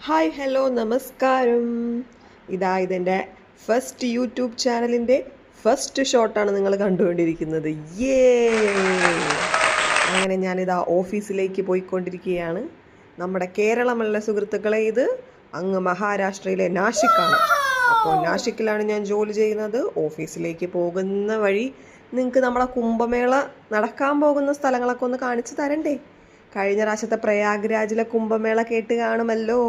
Hi hello നമസ്കാരം. ഇതെൻ്റെ first YouTube ചാനലിൻ്റെ ഫസ്റ്റ് ഷോട്ടാണ് നിങ്ങൾ കണ്ടുകൊണ്ടിരിക്കുന്നത്. അങ്ങനെ ഞാനിതാ ഓഫീസിലേക്ക് പോയിക്കൊണ്ടിരിക്കുകയാണ്. നമ്മുടെ കേരളമുള്ള സുഹൃത്തുക്കളെ, ഇത് അങ്ങ് മഹാരാഷ്ട്രയിലെ നാഷിക്കാണ്. അപ്പോൾ നാഷിക്കിലാണ് ഞാൻ ജോലി ചെയ്യുന്നത്. ഓഫീസിലേക്ക് പോകുന്ന വഴി നിങ്ങൾക്ക് നമ്മുടെ കുംഭമേള നടക്കാൻ പോകുന്ന സ്ഥലങ്ങളൊക്കെ ഒന്ന് കാണിച്ചു തരണ്ടേ? കഴിഞ്ഞ പ്രാവശ്യത്തെ പ്രയാഗ്രാജിലെ കുംഭമേള കേട്ട് കാണുമല്ലോ.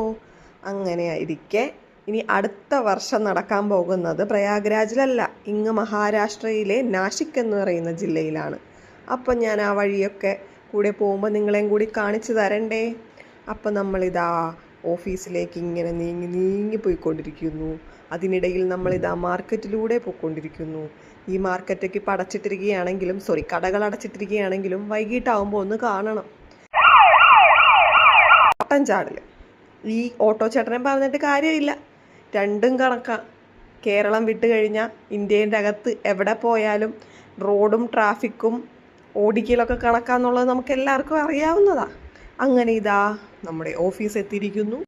അങ്ങനെയായിരിക്കെ ഇനി അടുത്ത വർഷം നടക്കാൻ പോകുന്നത് പ്രയാഗ്രാജിലല്ല, ഇങ്ങ് മഹാരാഷ്ട്രയിലെ നാഷിക് എന്ന് പറയുന്ന ജില്ലയിലാണ്. അപ്പം ഞാൻ ആ വഴിയൊക്കെ കൂടെ പോകുമ്പോൾ നിങ്ങളെയും കൂടി കാണിച്ചു തരണ്ടേ? അപ്പം നമ്മളിതാ ഓഫീസിലേക്ക് ഇങ്ങനെ നീങ്ങി പോയിക്കൊണ്ടിരിക്കുന്നു. അതിനിടയിൽ നമ്മളിതാ മാർക്കറ്റിലൂടെ പോയിക്കൊണ്ടിരിക്കുന്നു. ഈ മാർക്കറ്റൊക്കെ ഇപ്പം അടച്ചിട്ടിരിക്കുകയാണെങ്കിലും കടകൾ അടച്ചിട്ടിരിക്കുകയാണെങ്കിലും വൈകിട്ടാവുമ്പോൾ ഒന്ന് കാണണം. ഓട്ടം ചാടൽ, ഈ ഓട്ടോ ചേട്ടനെ പറഞ്ഞിട്ട് കാര്യമില്ല, രണ്ടും കണക്കാ. കേരളം വിട്ട് കഴിഞ്ഞാൽ ഇന്ത്യേൻ്റെ അകത്ത് എവിടെ പോയാലും റോഡും ട്രാഫിക്കും ഓടിക്കലൊക്കെ കണക്കാന്നുള്ളത് നമുക്ക് എല്ലാവർക്കും അറിയാവുന്നതാ. അങ്ങനെ ഇതാ നമ്മുടെ ഓഫീസ് എത്തിയിരിക്കുന്നു.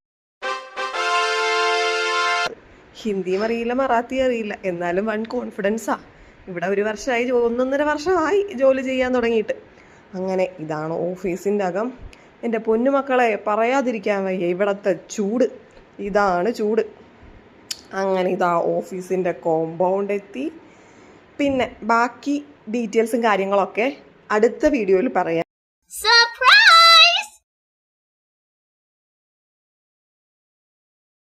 ഹിന്ദിയും അറിയില്ല, മറാത്തി അറിയില്ല, എന്നാലും വൺ കോൺഫിഡൻസാ. ഇവിടെ 1.5 വർഷമായി ജോലി ചെയ്യാൻ തുടങ്ങിയിട്ട്. അങ്ങനെ ഇതാണ് ഓഫീസിൻ്റെ അകം. എൻ്റെ പൊന്നുമക്കളെ, പറയാതിരിക്കാൻ വയ്യ ഇവിടുത്തെ ചൂട്. ഇതാണ് ചൂട്. അങ്ങനെ ഇതാ ഓഫീസിൻ്റെ കോമ്പൗണ്ട് എത്തി. പിന്നെ ബാക്കി ഡീറ്റെയിൽസും കാര്യങ്ങളൊക്കെ അടുത്ത വീഡിയോയിൽ പറയാം.